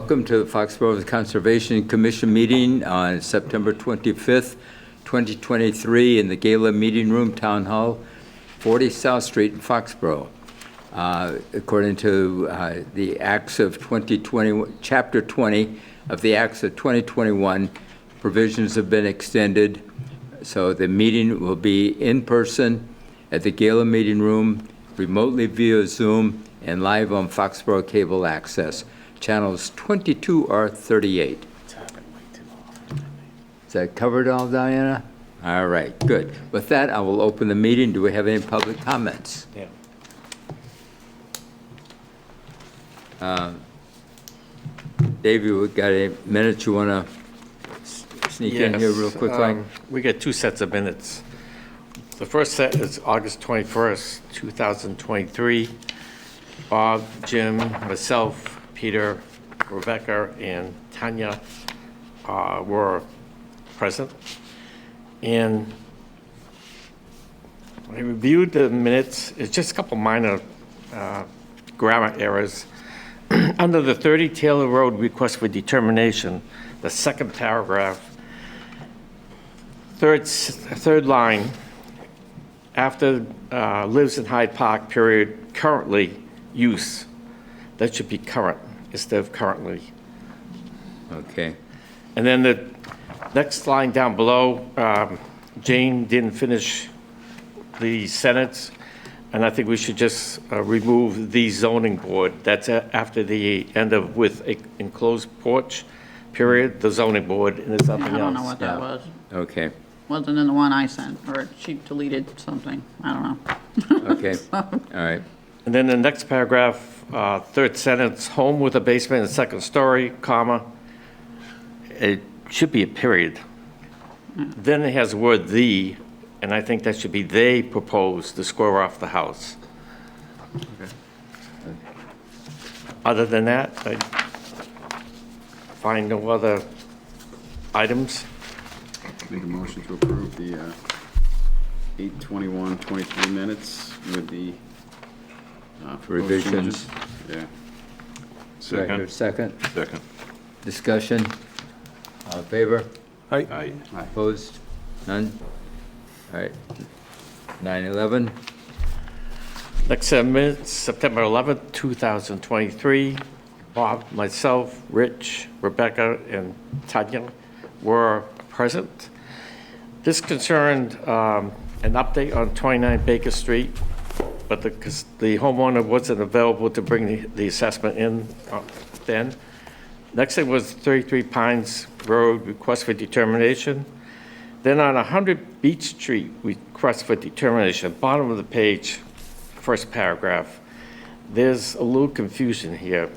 Welcome to the Foxborough Conservation Commission meeting on September 25th, 2023 in the Gala Meeting Room, Town Hall, 40 South Street in Foxborough. According to the Acts of 2020, Chapter 20 of the Acts of 2021, provisions have been extended, so the meeting will be in person at the Gala Meeting Room, remotely via Zoom, and live on Foxborough Cable Access, channels 22 or 38. Is that covered all, Diana? All right, good. With that, I will open the meeting. Do we have any public comments? Yeah. Dave, you got a minute you want to sneak in here real quickly? We got two sets of minutes. The first set is August 21st, 2023. Bob, Jim, myself, Peter, Rebecca, and Tanya were present. And I reviewed the minutes. It's just a couple minor grammar errors. Under the 30 Taylor Road request for determination, the second paragraph, third line, after lives in Hyde Park, period, currently use. That should be current instead of currently. Okay. And then the next line down below, Jane didn't finish the sentence, and I think we should just remove the zoning board. That's after the end of with a enclosed porch, period, the zoning board, and it's something else. I don't know what that was. Okay. Wasn't in the one I sent, or she deleted something. I don't know. Okay. All right. And then the next paragraph, third sentence, home with a basement and second story, comma, it should be a period. Then it has the word "the," and I think that should be "they propose to square off the house." Okay. Other than that, I find no other items. Make a motion to approve the 8/21/23 minutes with the Revisions. Yeah. Do I hear a second? Second. Discussion? All in favor? Aye. Opposed? None? All right. 9/11. Next set of minutes, September 11th, 2023. Bob, myself, Rich, Rebecca, and Tanya were present. This concerned an update on 29 Baker Street, but because the homeowner wasn't available to bring the assessment in then. Next thing was 33 Pines Road, request for determination. Then on 100 Beach Street, request for determination, bottom of the page, first paragraph. There's a little confusion here.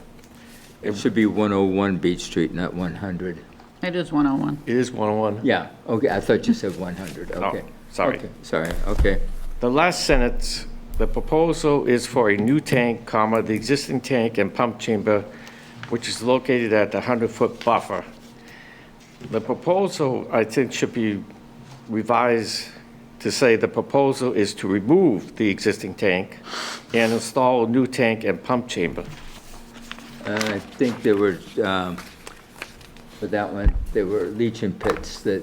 It should be 101 Beach Street, not 100. It is 101. It is 101. Yeah, okay, I thought you said 100, okay. Sorry. Okay, sorry, okay. The last sentence, the proposal is for a new tank, comma, the existing tank and pump chamber, which is located at the 100-foot buffer. The proposal, I think, should be revised to say the proposal is to remove the existing tank and install a new tank and pump chamber. I think there were, for that one, there were leaching pits that,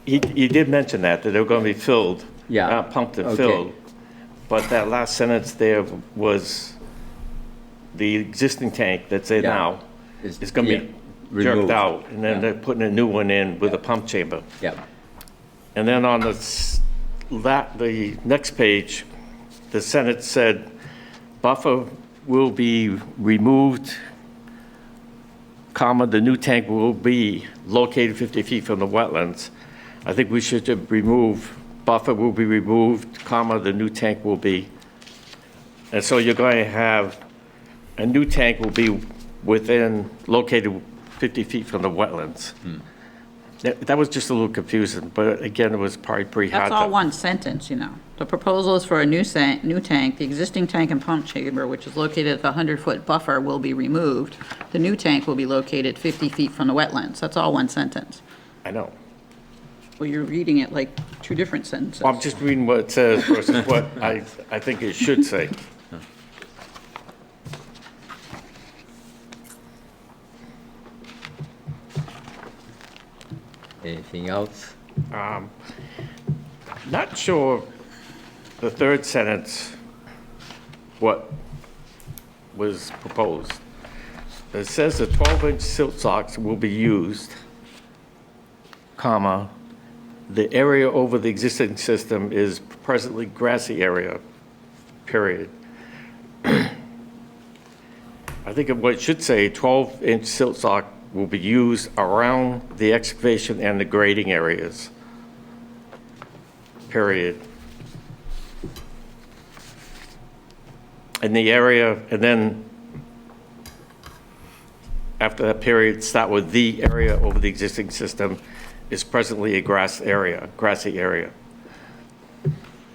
He did mention that they were going to be filled, Yeah. not pumped and Okay. filled. But that last sentence there was the existing tank that's there Yeah. now is going to be jerked removed. out, and then Yeah. they're putting a new one in with a pump chamber. Yeah, And then on the next page, the sentence said, buffer will be removed, comma, the new tank will be located 50 feet from the wetlands. I think we should remove, buffer will be removed, comma, the new tank will be. And so you're going to have, a new tank will be located 50 feet from the wetlands. That was just a little confusing, but again, it was probably pretty hard. That's all one sentence, you know. The proposal is for a new tank. The existing tank and pump chamber, which is located at the 100-foot buffer, will be removed. The new tank will be located 50 feet from the wetlands. That's all one sentence. I know. Well, you're reading it like two different sentences. Well, I'm just reading what it says versus what I think it should say. Anything else? Not sure the third sentence, what was proposed. It says the 12-inch silt socks will be used, comma, the area over the existing system is presently grassy area, period. I think what it should say, 12-inch silt sock will be used around the excavation and the grading areas, period. And the area, and then after that period, start with the area over the existing system is presently a grassy area.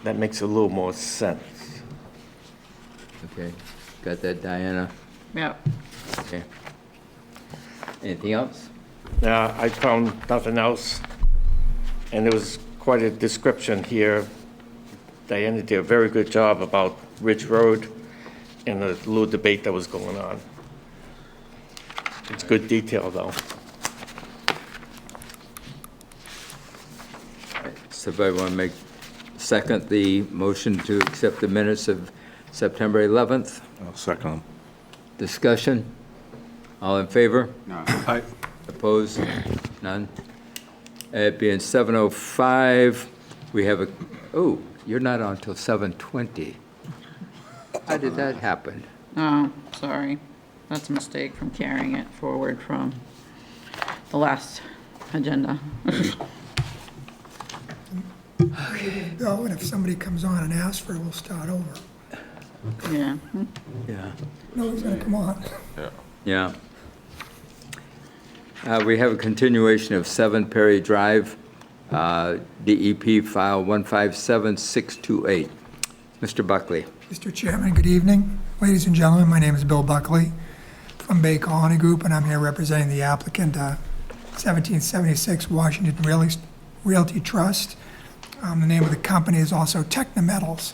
That makes a little more sense. Okay, got that, Diana? Yep. Okay. Anything else? I found nothing else, and there was quite a description here. Diana did a very good job about Ridge Road and the little debate that was going on. It's good detail, though. Somebody want to second the motion to accept the minutes of September 11th? I'll second them. Discussion? All in favor? No. Aye. Opposed? None? It being 7:05, we have oh, you're not on till 7:20. How did that happen? Oh, sorry. That's a mistake from carrying it forward from the last agenda. Go, and if somebody comes on and asks for it, we'll start over. Yeah. Yeah. No, he's gonna come on. Yeah. We have a continuation of 7 Perry Drive, DEP file 157628. Mr. Buckley. Mr. Chairman, good evening. Ladies and gentlemen, my name is Bill Buckley from Bay Colony Group, and I'm here representing the applicant, 1776 Washington Realty Trust. The name of the company is also Technometals.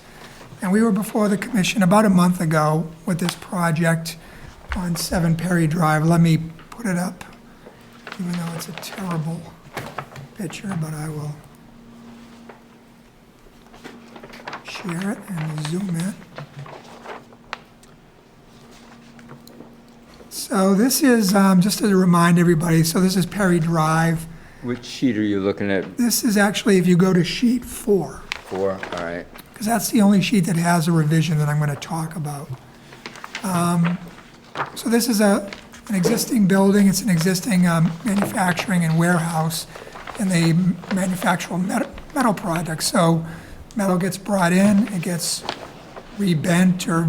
And we were before the commission about a month ago with this project on 7 Perry Drive. Let me put it up, even though it's a terrible picture, but I will share it and zoom in. So this is, just to remind everybody, so this is Perry Drive. Which sheet are you looking at? This is actually, if you go to sheet 4, 4, all right. because that's the only sheet that has a revision that I'm going to talk about. So this is an existing building. It's an existing manufacturing and warehouse, and they manufacture metal products. So metal gets brought in, it gets rebent or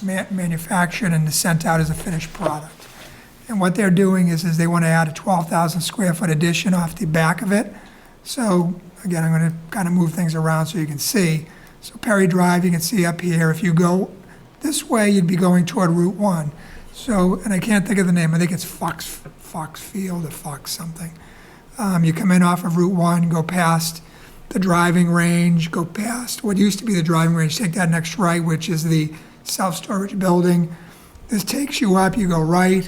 manufactured and is sent out as a finished product. And what they're doing is they want to add a 12,000 square foot addition off the back of it. So again, I'm going to kind of move things around so you can see. So Perry Drive, you can see up here. If you go this way, you'd be going toward Route 1. So, and I can't think of the name. I think it's Foxfield or Fox something. You come in off of Route 1, go past the driving range, go past what used to be the driving range, take that next right, which is the self-storage building. This takes you up, you go right,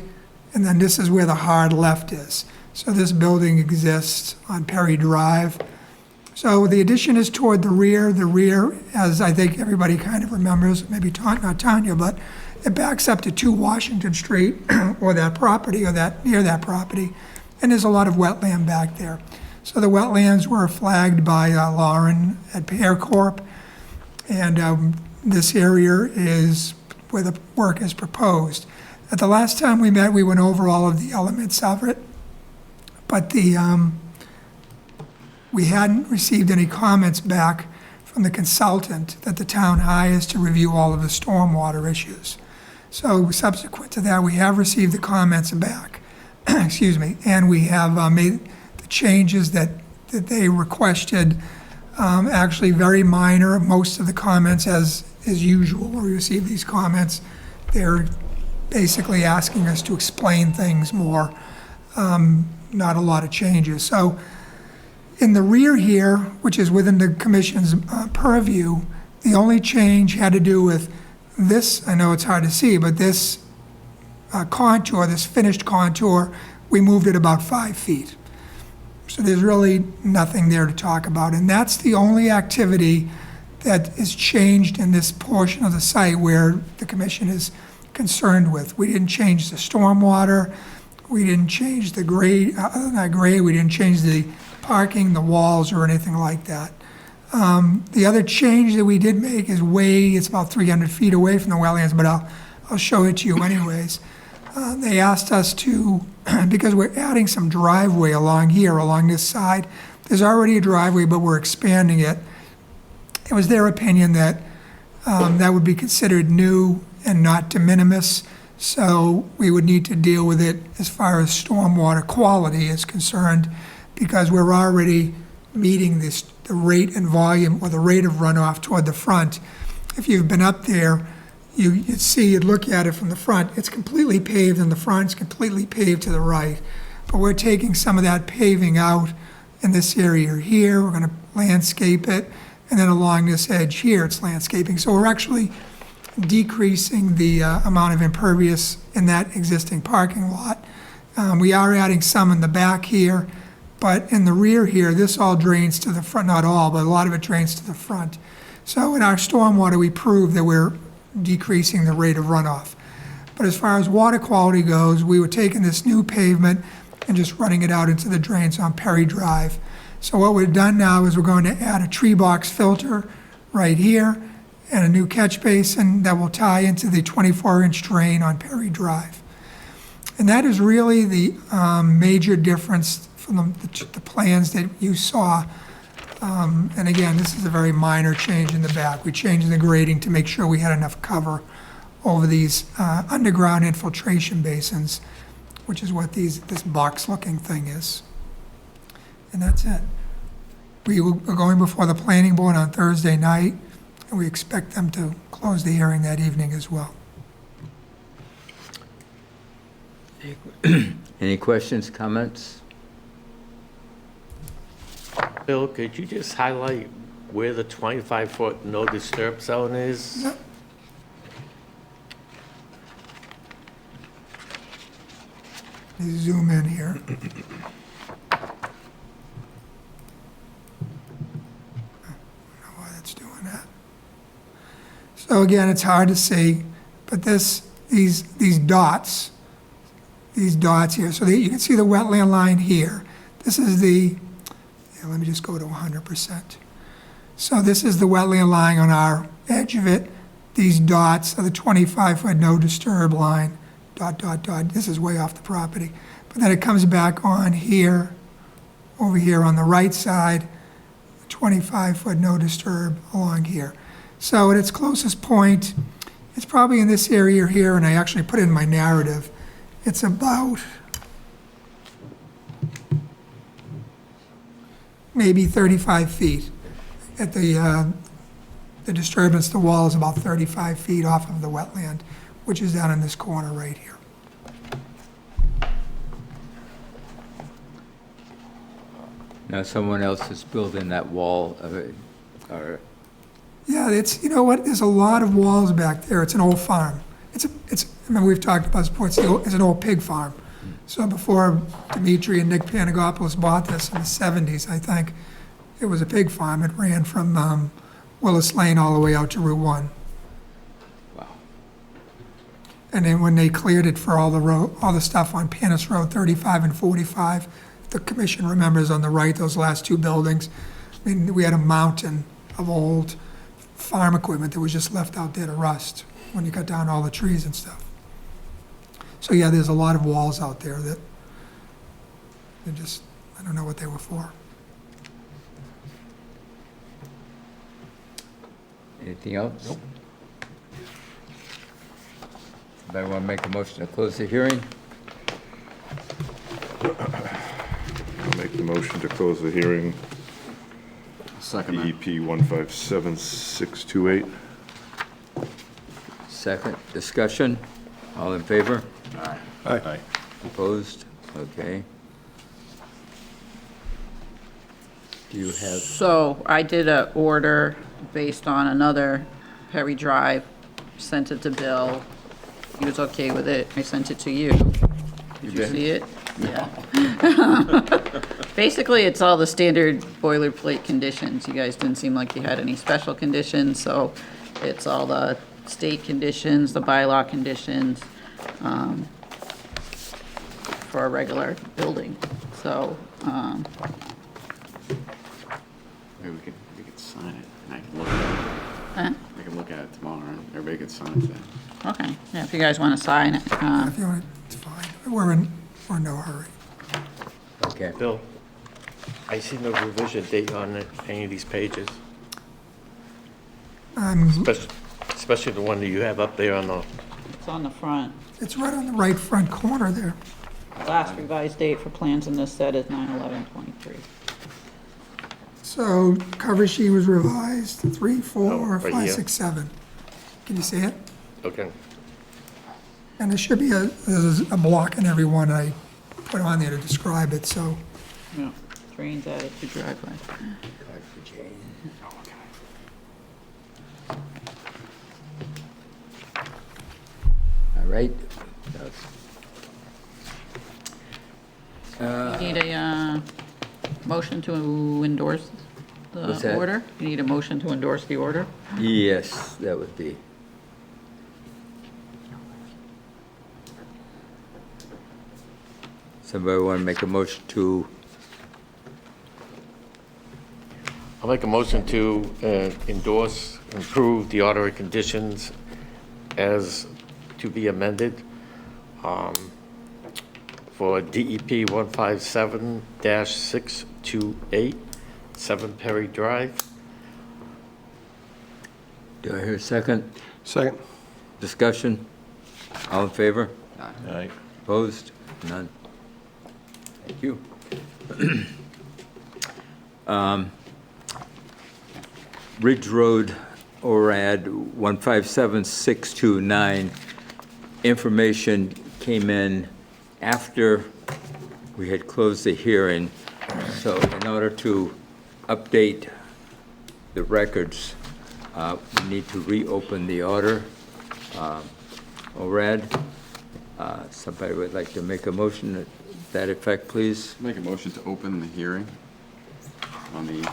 and then this is where the hard left is. So this building exists on Perry Drive. So the addition is toward the rear. The rear, as I think everybody kind of remembers, maybe not Tanya, but it backs up to 2 Washington Street or that property or that near that property, and there's a lot of wetland back there. So the wetlands were flagged by Lauren at Pear Corp, and this area is where the work is proposed. At the last time we met, we went over all of the elements of it, but we hadn't received any comments back from the consultant that the town hires to review all of the stormwater issues. So subsequent to that, we have received the comments back, excuse me, and we have made the changes that they requested, actually very minor. Most of the comments, as usual, when we receive these comments, they're basically asking us to explain things more, not a lot of changes. So in the rear here, which is within the commission's purview, the only change had to do with this. I know it's hard to see, but this contour, this finished contour, we moved it about 5 feet. So there's really nothing there to talk about. And that's the only activity that is changed in this portion of the site where the commission is concerned with. We didn't change the stormwater, we didn't change the grade, other than that grade, we didn't change the parking, the walls, or anything like that. The other change that we did make is it's about 300 feet away from the wetlands, but I'll show it to you anyways. They asked us to, because we're adding some driveway along here, along this side. There's already a driveway, but we're expanding it. It was their opinion that that would be considered new and not de minimis, so we would need to deal with it as far as stormwater quality is concerned, because we're already meeting the rate and volume, or the rate of runoff toward the front. If you've been up there, you'd look at it from the front, it's completely paved in the front, it's completely paved to the right. But we're taking some of that paving out in this area here, we're gonna landscape it, and then along this edge here, it's landscaping. So we're actually decreasing the amount of impervious in that existing parking lot. We are adding some in the back here, but in the rear here, this all drains to the front, not all, but a lot of it drains to the front. So in our stormwater, we proved that we're decreasing the rate of runoff. But as far as water quality goes, we were taking this new pavement and just running it out into the drains on Perry Drive. So what we've done now is we're going to add a tree box filter right here and a new catch basin that will tie into the 24-inch drain on Perry Drive. And that is really the major difference from the plans that you saw. And again, this is a very minor change in the back. We changed the grading to make sure we had enough cover over these underground infiltration basins, which is what this box-looking thing is. And that's it. We are going before the planning board on Thursday night, and we expect them to close the hearing that evening as well. Any questions, comments? Bill, could you just highlight where the 25-foot no disturb zone is? Yep. Let me zoom in here. I don't know why that's doing that. So again, it's hard to see, but these dots here, so you can see the wetland line here. This is let me just go to 100%. So this is the wetland line on our edge of it. These dots are the 25-foot no disturb line, ... This is way off the property. But then it comes back on here, over here on the right side, 25-foot no disturb along here. So at its closest point, it's probably in this area here, and I actually put it in my narrative. It's about maybe 35 feet. At the disturbance, the wall is about 35 feet off of the wetland, which is down in this corner right here. Now, someone else is building that wall, or Yeah, you know what, there's a lot of walls back there. It's an old farm. I mean, we've talked about this before, it's an old pig farm. So before Dimitri and Nick Panagopoulos bought this in the 70s, I think, it was a pig farm. It ran from Willis Lane all the way out to Route 1. wow. And then when they cleared it for all the stuff on Panis Road 35 and 45, the commission remembers on the right, those last two buildings, I mean, we had a mountain of old farm equipment that was just left out there to rust when you cut down all the trees and stuff. So yeah, there's a lot of walls out there that I don't know what they were for. Anything else? Nope. Anybody want to make a motion to close the hearing? I'll make the motion to close the hearing, Second that. EP 157628. Second, discussion? All in favor? Aye. Opposed? Okay. Do you have, So I did a order based on another Perry Drive, sent it to Bill. He was okay with it. I sent it to you. Did you did? see it? Yeah. Basically, it's all the standard boilerplate conditions. You guys didn't seem like you had any special conditions, so it's all the state conditions, the bylaw conditions, for a regular building. So, Maybe we could sign it, and I can look at it. I can look at it tomorrow, and everybody could sign it then. okay, yeah, if you guys want to sign it. If you want, it's fine. We're in no hurry. Okay. Bill, I see no revision date on any of these pages, especially the one that you have up there on the, It's on the front. It's right on the right front corner there. Last revised date for plans in this set is 9/11/23. So cover sheet was revised, 3, 4, Oh, right 5, here. 6, 7. Can you see it? okay. And there should be there's a block in every one I put on there to describe it, so. Yeah, drains added to driveway. All right. You need a motion to endorse What's the that? order? You need a motion to endorse the order? Yes, that would be. Somebody want to make a motion to, I'll make a motion to endorse, improve the order of conditions as to be amended for DEP 157-628, 7 Perry Drive. do I hear a second? Second. Discussion? All in favor? Aye. Opposed? None. Thank you. Ridge Road, ORAD 157629, information came in after we had closed the hearing. So in order to update the records, we need to reopen the order. ORAD, somebody would like to make a motion to that effect, please? Make a motion to open the hearing on the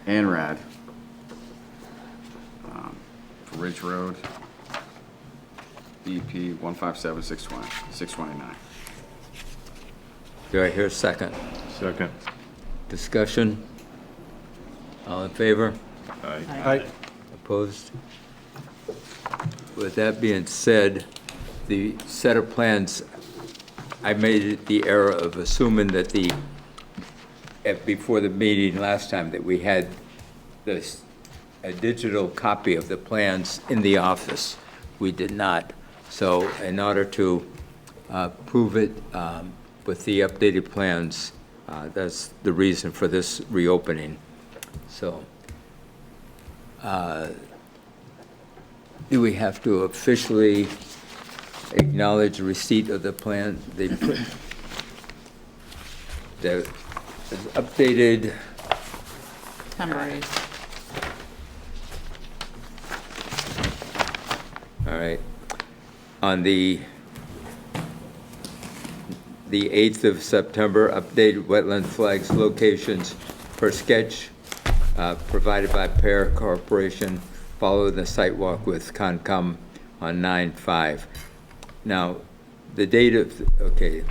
ANRAD for Ridge Road, DP 157-629. Do I hear a second? Second. Discussion? All in favor? Aye. Opposed? With that being said, the set of plans, I made the error of assuming that before the meeting last time, that we had a digital copy of the plans in the office. We did not. So in order to prove it with the updated plans, that's the reason for this reopening. So do we have to officially acknowledge receipt of the plan? The updated, September 8th. all right, on the 8th of September, updated wetland flags locations per sketch provided by Pear Corporation, following the site walk with Concom on 9/5. Now, the date of, okay,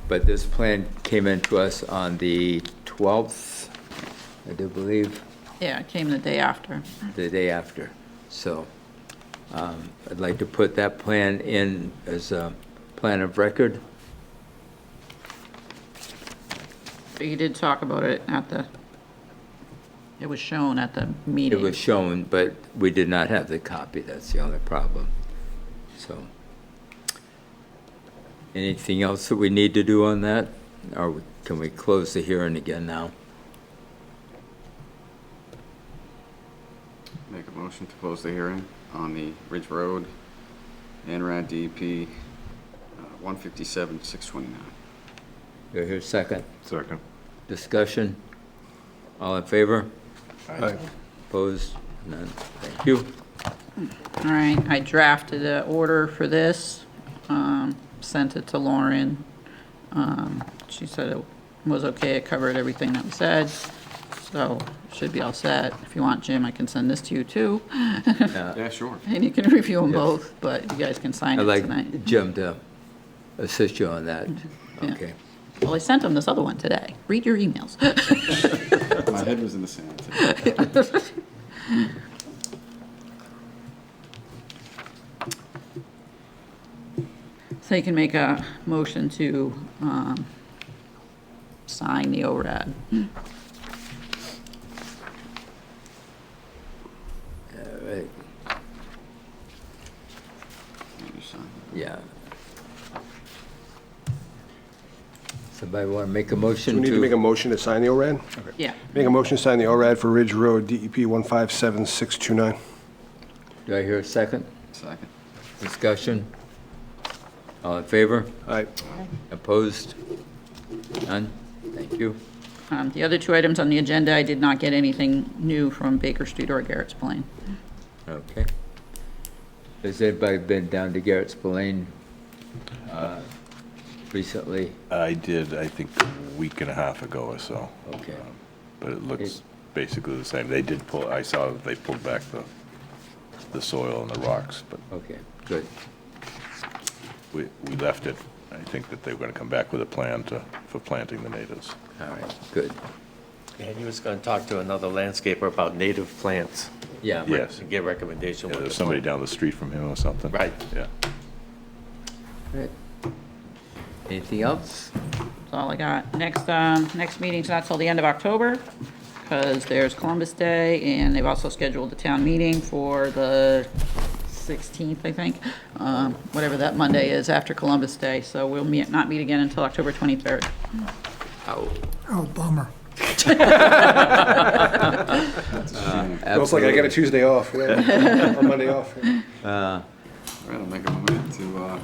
but this plan came into us on the 12th, I do believe, Yeah, it came the day after. the day after. So I'd like to put that plan in as a plan of record. But you did talk about it it was shown at the meeting. It was shown, but we did not have the copy. That's the only problem. So, anything else that we need to do on that? Or can we close the hearing again now? Make a motion to close the hearing on the Ridge Road, ANRAD DEP 157-629. Do I hear a second? Second. Discussion? All in favor? Aye. Opposed? None. Thank you. All right, I drafted an order for this, sent it to Lauren. She said it was okay, it covered everything that we said, so should be all set. If you want, Jim, I can send this to you too, Yeah, sure. and you can review them both, but you guys can sign I'd it like tonight. Jim to assist you on that. Yeah. Okay. Well, I sent him this other one today. Read your emails. My head was in the sand today. So you can make a motion to sign the ORAD. All right. You sign Yeah. Somebody want to make a motion Do we need to make a motion to sign the ORAD? Yeah. Make a motion to sign the ORAD for Ridge Road, DEP 157629. Do I hear a second? it. Second. Discussion? All in favor? All right. Opposed? None? Thank you. The other two items on the agenda, I did not get anything new from Baker Street or Garrett Spillane. Okay. Has anybody been down to Garrett Spillane recently? I did, I think, a week and a half ago or so. Okay. But it looks basically the same. They did pull, I saw that they pulled back the soil and the rocks, but Okay, good. we left it. I think that they were going to come back with a plan for planting the natives. All right, good. And he was going to talk to another landscaper about native plants. Yeah. Yes. And give recommendation. Yeah, what there's to somebody plant. down the street from him or something. Right. Yeah. Good. Anything else? That's all I got. Next meeting's not till the end of October, because there's Columbus Day, and they've also scheduled the town meeting for the 16th, I think, whatever that Monday is after Columbus Day, so we'll not meet again until October 23rd. Oh, bummer. Looks like I get a Tuesday off, yeah. Or Monday off. Yeah. All right, I'll make a motion to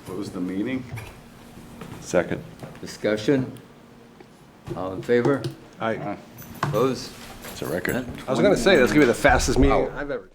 close the meeting. Second. Discussion? All in favor? All right. Opposed? It's a record. I was going to say, that's going to be the fastest meeting I've ever.